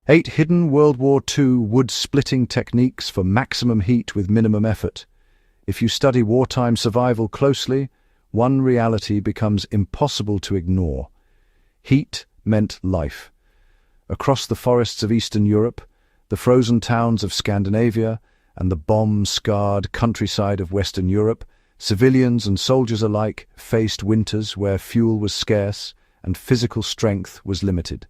8 hidden World War II wood-splitting techniques for maximum heat with minimum effort. If you study wartime survival closely, one reality becomes impossible to ignore. Heat meant life. Across the forests of Eastern Europe, the frozen towns of Scandinavia, and the bomb-scarred countryside of Western Europe, civilians and soldiers alike faced winters where fuel was scarce and physical strength was limited.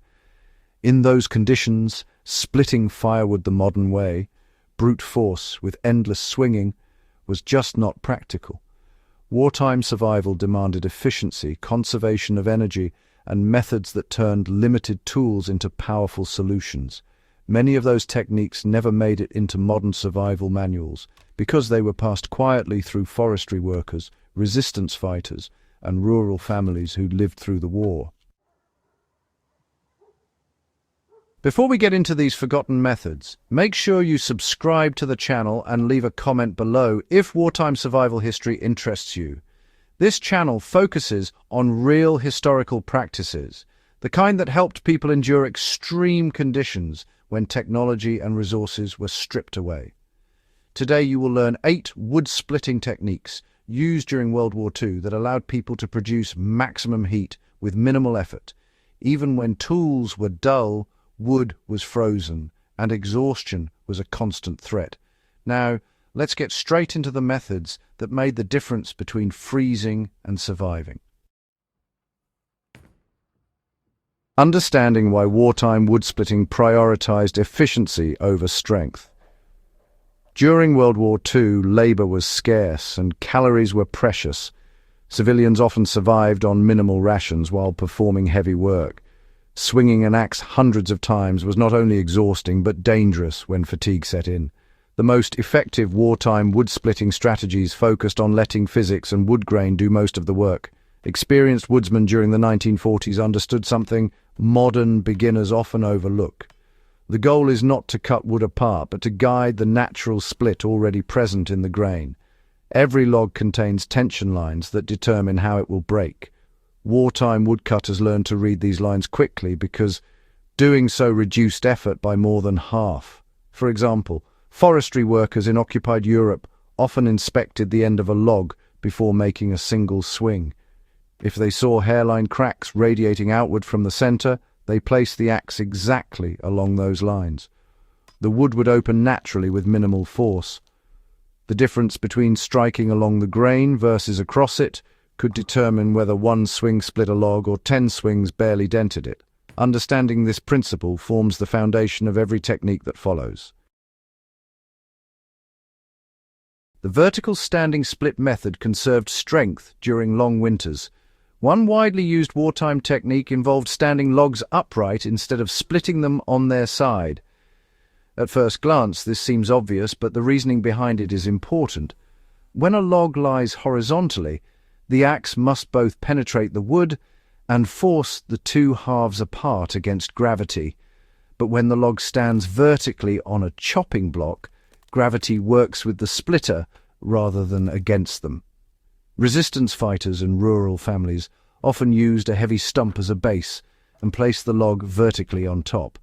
In those conditions, splitting firewood the modern way, brute force with endless swinging, was just not practical. Wartime survival demanded efficiency, conservation of energy, and methods that turned limited tools into powerful solutions. Many of those techniques never made it into modern survival manuals because they were passed quietly through forestry workers, resistance fighters, and rural families who lived through the war. Before we get into these forgotten methods, make sure you subscribe to the channel and leave a comment below if wartime survival history interests you. This channel focuses on real historical practices, the kind that helped people endure extreme conditions when technology and resources were stripped away. Today you will learn 8 wood-splitting techniques used during World War II that allowed people to produce maximum heat with minimal effort. Even when tools were dull, wood was frozen, and exhaustion was a constant threat. Now, let's get straight into the methods that made the difference between freezing and surviving. Understanding why wartime wood-splitting prioritized efficiency over strength. During World War II, labor was scarce and calories were precious. Civilians often survived on minimal rations while performing heavy work. Swinging an axe hundreds of times was not only exhausting but dangerous when fatigue set in. The most effective wartime wood-splitting strategies focused on letting physics and wood grain do most of the work. Experienced woodsmen during the 1940s understood something modern beginners often overlook. The goal is not to cut wood apart, but to guide the natural split already present in the grain. Every log contains tension lines that determine how it will break. Wartime woodcutters learned to read these lines quickly because doing so reduced effort by more than half. For example, forestry workers in occupied Europe often inspected the end of a log before making a single swing. If they saw hairline cracks radiating outward from the center, they placed the axe exactly along those lines. The wood would open naturally with minimal force. The difference between striking along the grain versus across it could determine whether one swing split a log or 10 swings barely dented it. Understanding this principle forms the foundation of every technique that follows. The vertical standing split method conserved strength during long winters. One widely used wartime technique involved standing logs upright instead of splitting them on their side. At first glance, this seems obvious, but the reasoning behind it is important. When a log lies horizontally, the axe must both penetrate the wood and force the two halves apart against gravity. But when the log stands vertically on a chopping block, gravity works with the splitter rather than against them. Resistance fighters and rural families often used a heavy stump as a base and placed the log vertically on top.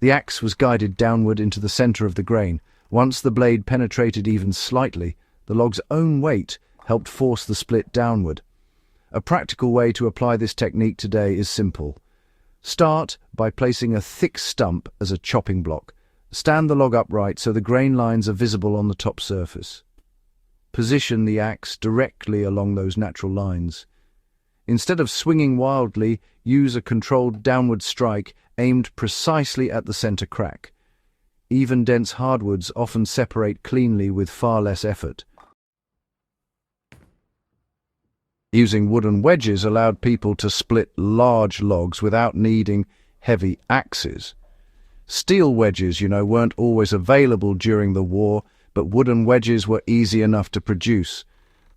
The axe was guided downward into the center of the grain. Once the blade penetrated even slightly, the log's own weight helped force the split downward. A practical way to apply this technique today is simple. Start by placing a thick stump as a chopping block. Stand the log upright so the grain lines are visible on the top surface. Position the axe directly along those natural lines. Instead of swinging wildly, use a controlled downward strike aimed precisely at the center crack. Even dense hardwoods often separate cleanly with far less effort. Using wooden wedges allowed people to split large logs without needing heavy axes. Steel wedges, weren't always available during the war, but wooden wedges were easy enough to produce.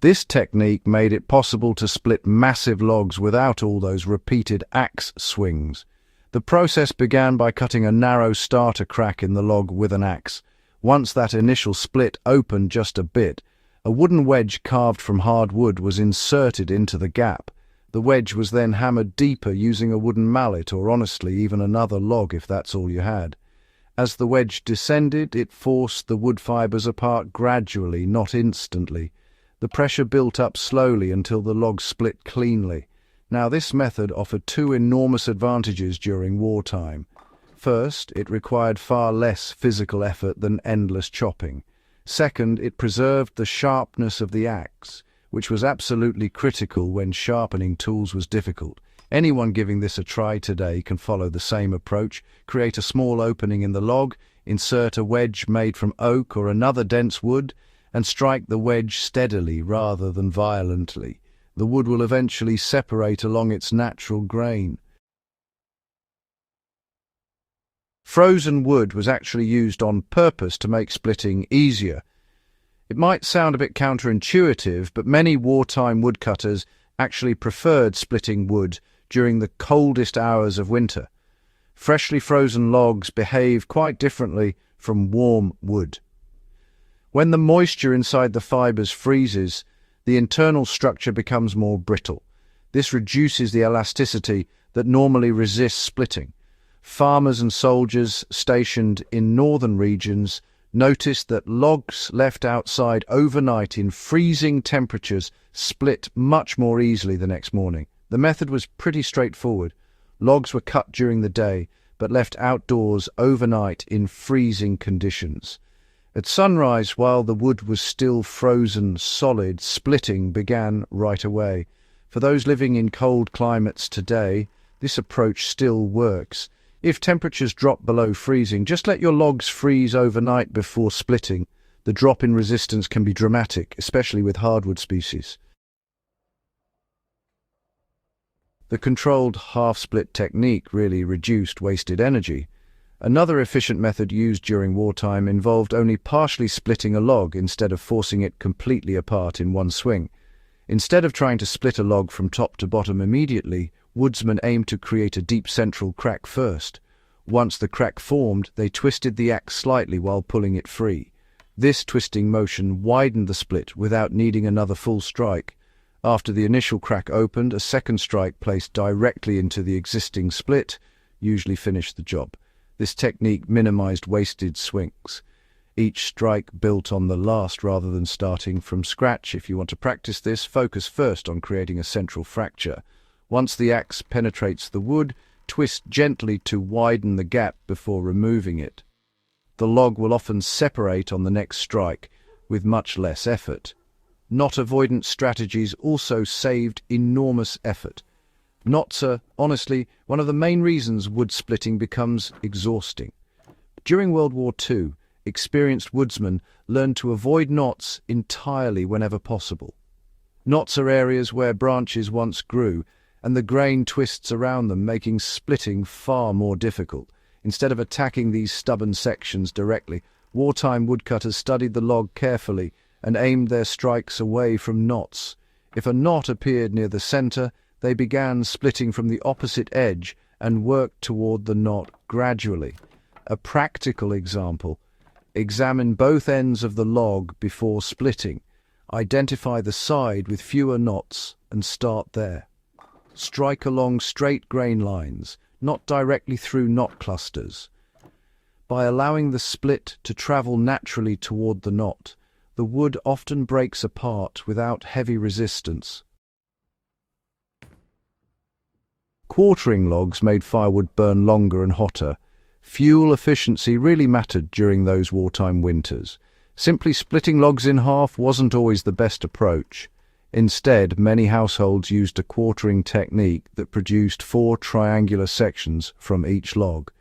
This technique made it possible to split massive logs without all those repeated axe swings. The process began by cutting a narrow starter crack in the log with an axe. Once that initial split opened just a bit, a wooden wedge carved from hard wood was inserted into the gap. The wedge was then hammered deeper using a wooden mallet or, honestly, even another log if that's all you had. As the wedge descended, it forced the wood fibres apart gradually, not instantly. The pressure built up slowly until the log split cleanly. Now, this method offered two enormous advantages during wartime. First, it required far less physical effort than endless chopping. Second, it preserved the sharpness of the axe, which was absolutely critical when sharpening tools was difficult. Anyone giving this a try today can follow the same approach: create a small opening in the log, insert a wedge made from oak or another dense wood, and strike the wedge steadily rather than violently. The wood will eventually separate along its natural grain. Frozen wood was actually used on purpose to make splitting easier. It might sound a bit counterintuitive, but many wartime woodcutters actually preferred splitting wood during the coldest hours of winter. Freshly frozen logs behave quite differently from warm wood. When the moisture inside the fibres freezes, the internal structure becomes more brittle. This reduces the elasticity that normally resists splitting. Farmers and soldiers stationed in northern regions noticed that logs left outside overnight in freezing temperatures split much more easily the next morning. The method was pretty straightforward. Logs were cut during the day, but left outdoors overnight in freezing conditions. At sunrise, while the wood was still frozen solid, splitting began right away. For those living in cold climates today, this approach still works. If temperatures drop below freezing, just let your logs freeze overnight before splitting. The drop in resistance can be dramatic, especially with hardwood species. The controlled half-split technique really reduced wasted energy. Another efficient method used during wartime involved only partially splitting a log instead of forcing it completely apart in one swing. Instead of trying to split a log from top to bottom immediately, woodsmen aimed to create a deep central crack first. Once the crack formed, they twisted the axe slightly while pulling it free. This twisting motion widened the split without needing another full strike. After the initial crack opened, a second strike placed directly into the existing split usually finished the job. This technique minimized wasted swings. Each strike built on the last rather than starting from scratch. If you want to practice this, focus first on creating a central fracture. Once the axe penetrates the wood, twist gently to widen the gap before removing it. The log will often separate on the next strike with much less effort. Knot avoidance strategies also saved enormous effort. Knots are, honestly, one of the main reasons wood splitting becomes exhausting. During World War II, experienced woodsmen learned to avoid knots entirely whenever possible. Knots are areas where branches once grew, and the grain twists around them, making splitting far more difficult. Instead of attacking these stubborn sections directly, wartime woodcutters studied the log carefully and aimed their strikes away from knots. If a knot appeared near the center, they began splitting from the opposite edge and worked toward the knot gradually. A practical example: examine both ends of the log before splitting. Identify the side with fewer knots and start there. Strike along straight grain lines, not directly through knot clusters. By allowing the split to travel naturally toward the knot, the wood often breaks apart without heavy resistance. Quartering logs made firewood burn longer and hotter. Fuel efficiency really mattered during those wartime winters. Simply splitting logs in half wasn't always the best approach. Instead, many households used a quartering technique that produced 4 triangular sections from each log.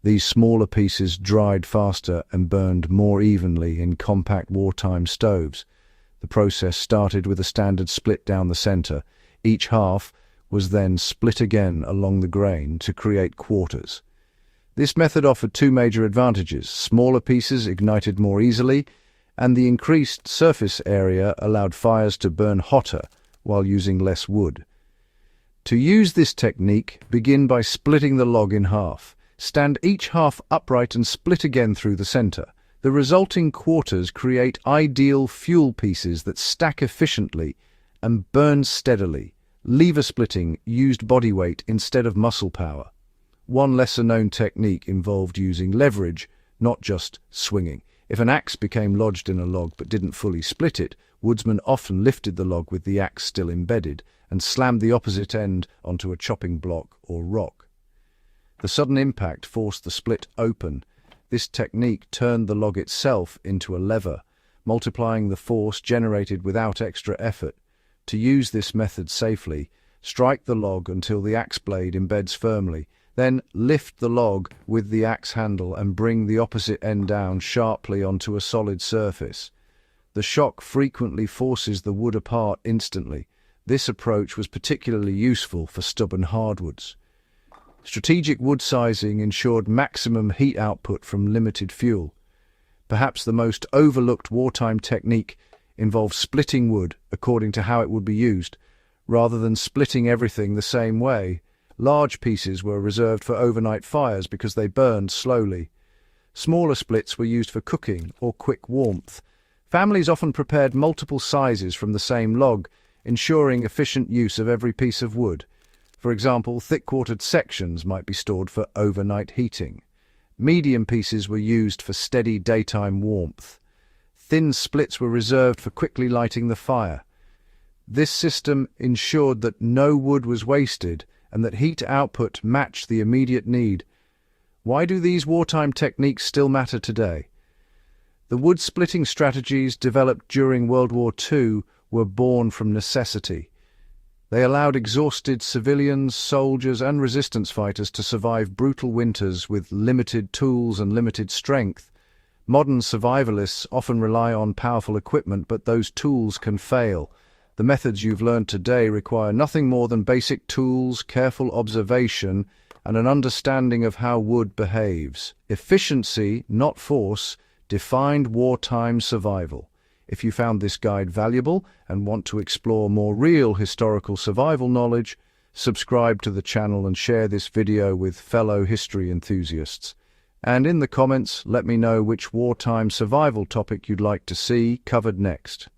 These smaller pieces dried faster and burned more evenly in compact wartime stoves. The process started with a standard split down the center. Each half was then split again along the grain to create quarters. This method offered 2 major advantages. Smaller pieces ignited more easily, and the increased surface area allowed fires to burn hotter while using less wood. To use this technique, begin by splitting the log in half. Stand each half upright and split again through the center. The resulting quarters create ideal fuel pieces that stack efficiently and burn steadily. Lever splitting used body weight instead of muscle power. One lesser-known technique involved using leverage, not just swinging. If an axe became lodged in a log but didn't fully split it, woodsmen often lifted the log with the axe still embedded and slammed the opposite end onto a chopping block or rock. The sudden impact forced the split open. This technique turned the log itself into a lever, multiplying the force generated without extra effort. To use this method safely, strike the log until the axe blade embeds firmly, then lift the log with the axe handle and bring the opposite end down sharply onto a solid surface. The shock frequently forces the wood apart instantly. This approach was particularly useful for stubborn hardwoods. Strategic wood sizing ensured maximum heat output from limited fuel. Perhaps the most overlooked wartime technique involved splitting wood according to how it would be used, rather than splitting everything the same way. Large pieces were reserved for overnight fires because they burned slowly. Smaller splits were used for cooking or quick warmth. Families often prepared multiple sizes from the same log, ensuring efficient use of every piece of wood. For example, thick-quartered sections might be stored for overnight heating. Medium pieces were used for steady daytime warmth. Thin splits were reserved for quickly lighting the fire. This system ensured that no wood was wasted and that heat output matched the immediate need. Why do these wartime techniques still matter today? The wood-splitting strategies developed during World War II were born from necessity. They allowed exhausted civilians, soldiers, and resistance fighters to survive brutal winters with limited tools and limited strength. Modern survivalists often rely on powerful equipment, but those tools can fail. The methods you've learned today require nothing more than basic tools, careful observation, and an understanding of how wood behaves. Efficiency, not force, defined wartime survival. If you found this guide valuable and want to explore more real historical survival knowledge, subscribe to the channel and share this video with fellow history enthusiasts. And in the comments, let me know which wartime survival topic you'd like to see covered next.